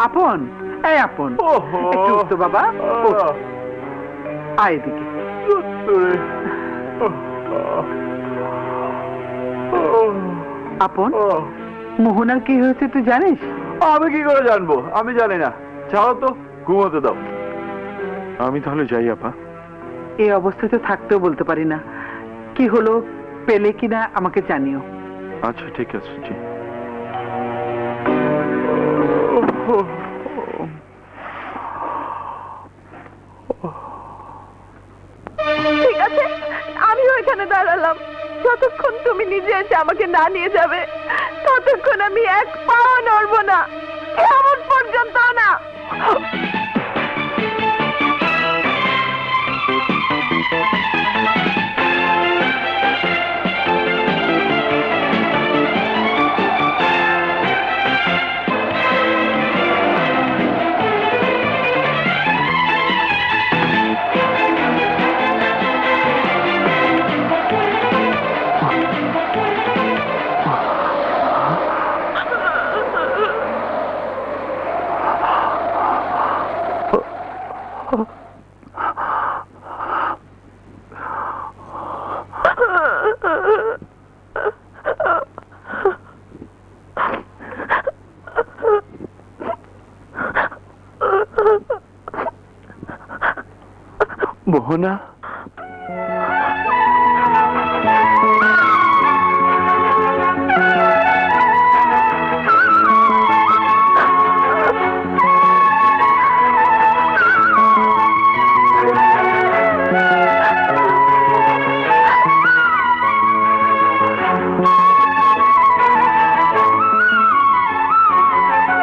আপন, এই আপন, একটু উঠতো বাবা, আয় এদিকে। আপন, মোহনার কি হয়েছে তুই জানিস? আমি কি করে জানবো? আমি জানি না। ছাড়ো তো, ঘুমোতে দাও। আমি তাহলে যাই আপা। এই অবস্থাতে থাকতেও বলতে পারি না। কি হলো, পেলে কিনা আমাকে জানিও। আচ্ছা ঠিক আছে। ঠিক আছে, আমিও এখানে দাঁড়ালাম। যতক্ষণ তুমি নিজে এসে আমাকে না নিয়ে যাবে ততক্ষণ আমি এক পাও নড়বো না, কেমন পর্যন্ত না। মোহনা,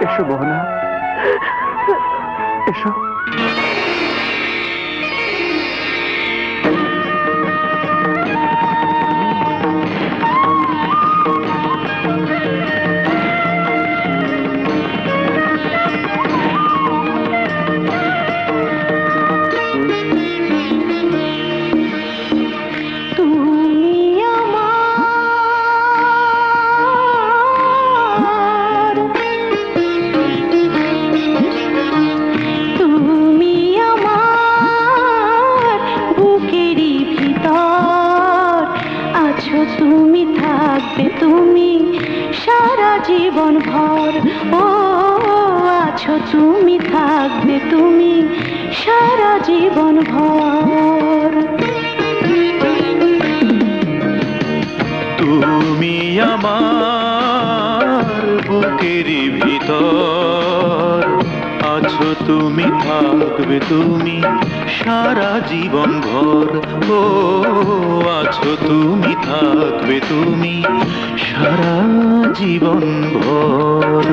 এসো মোহনা, এসো। তুমি থাকবে তুমি সারা জীবন ভর, ও আছো তুমি থাকবে তুমি সারা জীবন ভর। তুমি আমার বুকেরই ভিতর, আছো তুমি থাকবে তুমি সারা জীবন ভর, ও আছো তুমি থাকবে তুমি সারা জীবন ভর।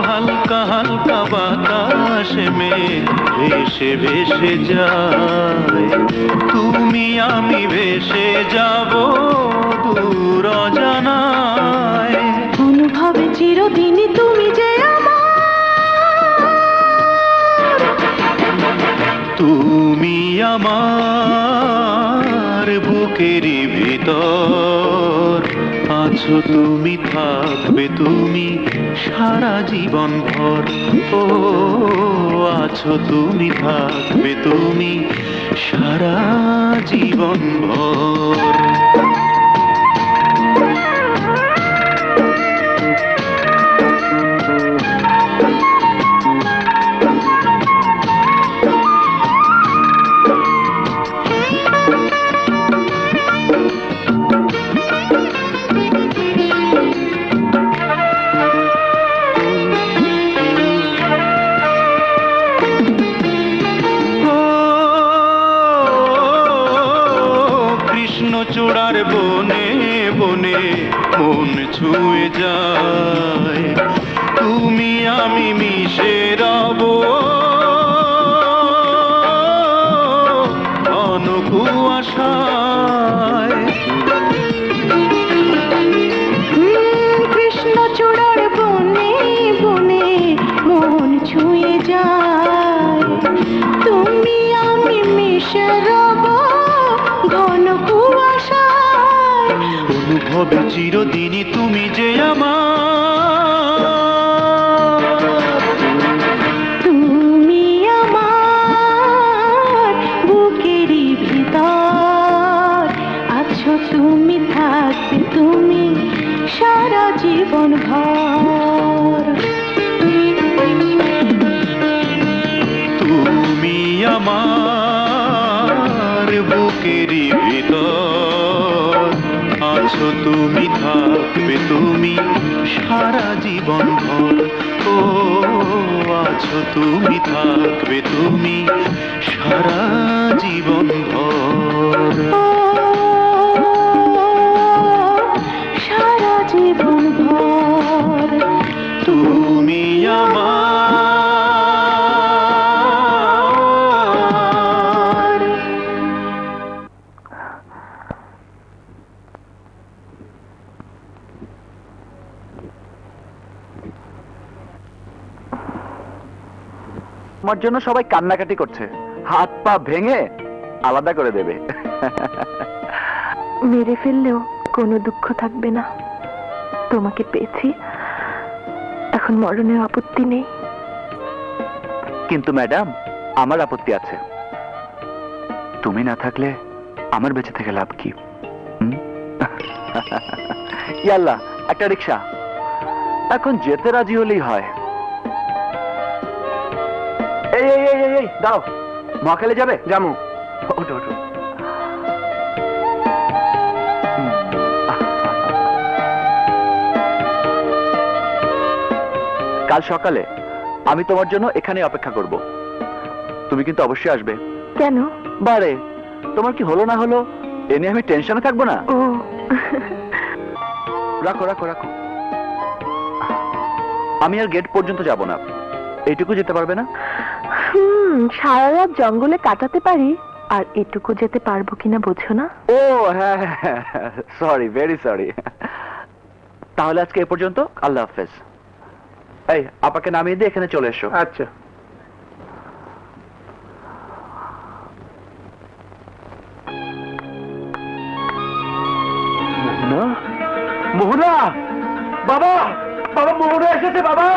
হালকা বাতাসে মেঘ ভেসে ভেসে যায়, তুমি আমি ভেসে যাব দূর অজানায়। অনুভবে চিরদিনই তুমি যে আমার, তুমি আমার বুকেরই ভিতর, আছো তুমি থাকবে তুমি সারা জীবন ভর, ও আছো তুমি থাকবে তুমি সারা জীবন ভর। চূড়ার বনে বনে মন ছুঁয়ে যায়, তুমি আমি মিশে রব আশায়। কৃষ্ণচূড়ার বনে বনে মন ছুঁয়ে যায়, তুমি আমি মিশে রব ঘন কুয়াশায়। অনুভবে চিরদিনই তুমি যে আমার, তুমি আমার বুকেরই ভিতর আছো, তুমি থাকবে তুমি সারা জীবন ভর। তুমি আমার বুকেরই ভিতর আছো, তুমি থাকবে তুমি সারা জীবন ভর। ও আছো, তুমি থাকবে তুমি সারা জীবন ভর। ও, সারা জীবন ভর তুমি আমার। আমার জন্য সবাই কান্নাকাটি করছে, হাত পা ভেঙে আলাদা করে দেবে। মেরে ফেললেও কোনো দুঃখ থাকবে না, তোমাকে পেয়েছি, এখন মরণের আপত্তি নেই। কিন্তু ম্যাডাম, আমার আপত্তি আছে। তুমি না থাকলে আমার বেঁচে থেকে লাভ কি? হুম? ইয়াল্লা, একটা রিক্সা। এখন যেতে রাজি হলেই হয়। এই এই এই এই, এই দাও, মহাখালী যাবে? যাবো। ওঠো ওঠো। কাল সকালে আমি তোমার জন্য এখানে অপেক্ষা করব। তুমি কিন্তু অবশ্যই আসবে। কেন? বারে, তোমার কি হলো না হলো এ নিয়ে আমি টেনশনে থাকবো না। ও, রাখো রাখো রাখো। আমি আর গেট পর্যন্ত যাব না, এইটুকু যেতে পারবে না? সারা রাত জঙ্গলে কাটাতে পারি, আর এটুকু যেতে পারবো কিনা বোঝো না? ও হ্যাঁ, সরি, ভেরি সরি। তাহলে আজকে এ পর্যন্ত, আল্লাহ হাফেজ। এই আপাকে নামিয়ে দিয়ে এখানে চলে এসো। আচ্ছা। মোহনা, বাবা, বাবা, মোহনা এসেছে বাবা।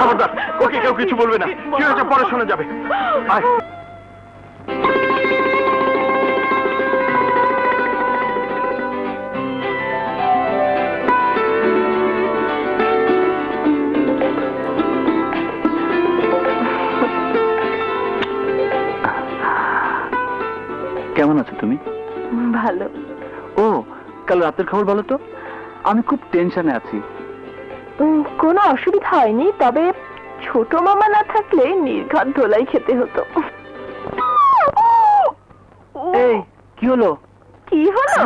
খবরদার, ওকে কেউ কিছু বলবে না। কি হয়েছে পরে শোনা যাবে। আয়। কেমন আছো তুমি? ভালো। ও, কাল রাতের খবর বলো তো। আমি খুব টেনশনে আছি। কোনো অসুবিধা হয়নি, তবে ছোট মামা না থাকলে নির্ঘাত ধোলাই খেতে হতো। এই কি হলো? কি হলো?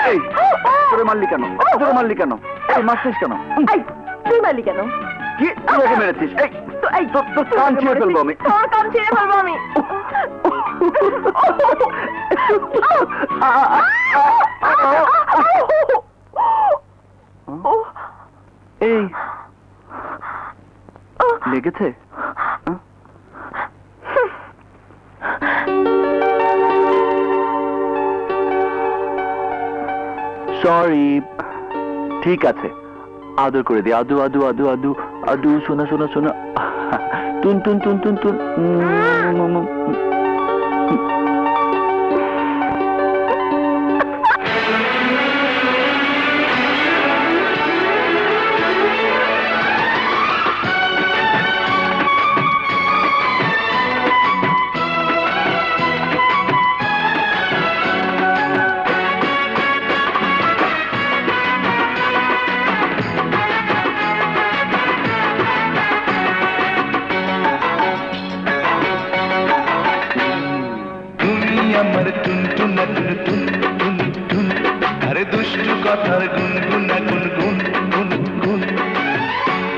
এই তোরে মারলি কেন? তোরে মারলি কেন? এই মারছিস কেন? এই, তুই মারলি কেন? কি তুই ওকে মেরেছিস? এই এই, তোর কান ছিঁড়ে ফেলবো আমি। তোর কান ছিঁড়ে ফেলবো আমি। এই লেগেছে? সরি, ঠিক আছে, আদর করে দি। আদু আদু আদু আদু আদু, শোনা শোনা শোনা, তুন তুন তুন তুন তুন। আমার টুনটুনা টুন টুন টুন টুন আরে দুষ্টু কথার গুনগুনা গুনগুন গুন গুন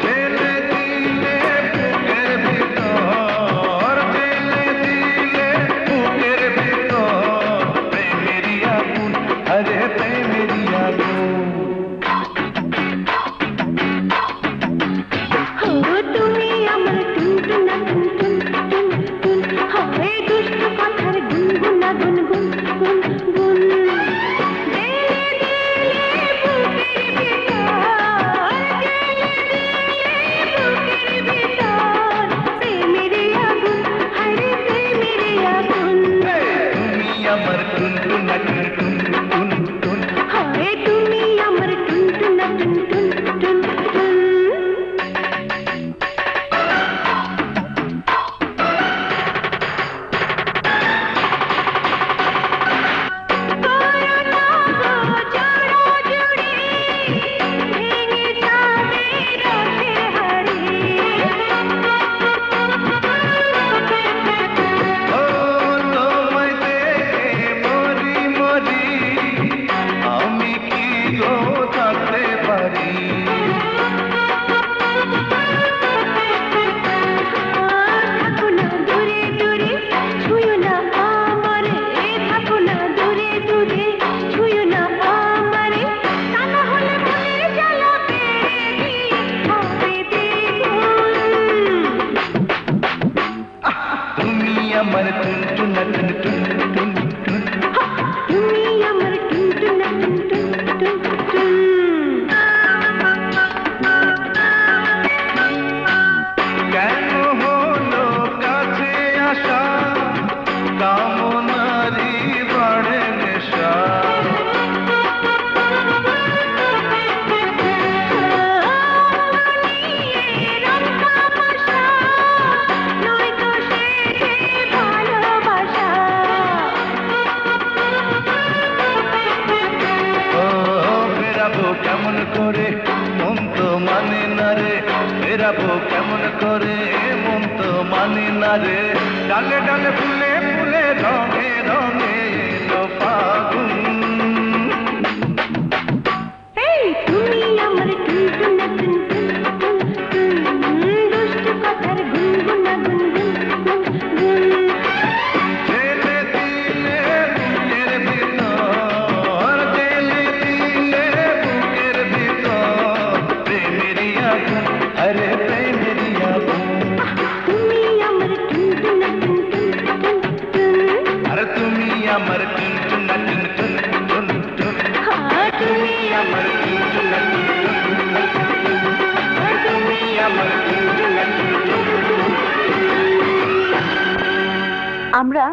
ছেলে দিলে বুকের ভিতর ছেলে দিলে বুকের ভিতর প্রেমেরই আগুন আরে প্রেমেরই আগুন তুমি আমার টুনটুনা টুনটুন টুন টুন হবে দুষ্টু কথার গুনগুনা গুনগুন গুনগুন তুমি আমার টুনটুনা টুন টুন টুন টুন তুমি আমার টুনটুনা টুনটুন টুন টুন ও তোমায় দেখে মরি মরি আমি কি গো থাকতে পারি থাকো না দূরে দূরে ছুঁয়ো না আমারে থাকো না দূরে দূরে ছুঁয়ো না আমারে তা না হলে মনের জ্বালা বেরি হবে দ্বিগুণ তুমি আমার টুনটুনা টুন টুন টুন টুন তুমি আমার টুনটুনা টুনটুন টুনটুন কেন হলো কাছে আসা কামনারি বাড়ে নেশা ও ফেরাবো কেমন করে মন তো মানে না রে ফেরাবো কেমন করে মন তো মানে না রে ডালে ডালে ফুলে ফুলে রঙে রঙে এলো ফাগুন তুমি আমার টুনটুনা টুনটুন টুনটুন দুষ্টু কথার গুনগুনা গুনগুন গুনগুন ছেলে দিলে বুকের ভিতর ছেলে দিলে বুকের ভিতর প্রেমেরই আগুন আরে প্রেমেরই আগুন তুমি আমার টুনটুনা টুনটুন টুনটুন আর তুমি আমার টুনটুনা টুনটুন টুন টুন তুমি আমার টুনটুনা টুনটুন তুমি আমার টুনটুনা টুনটুন আমরা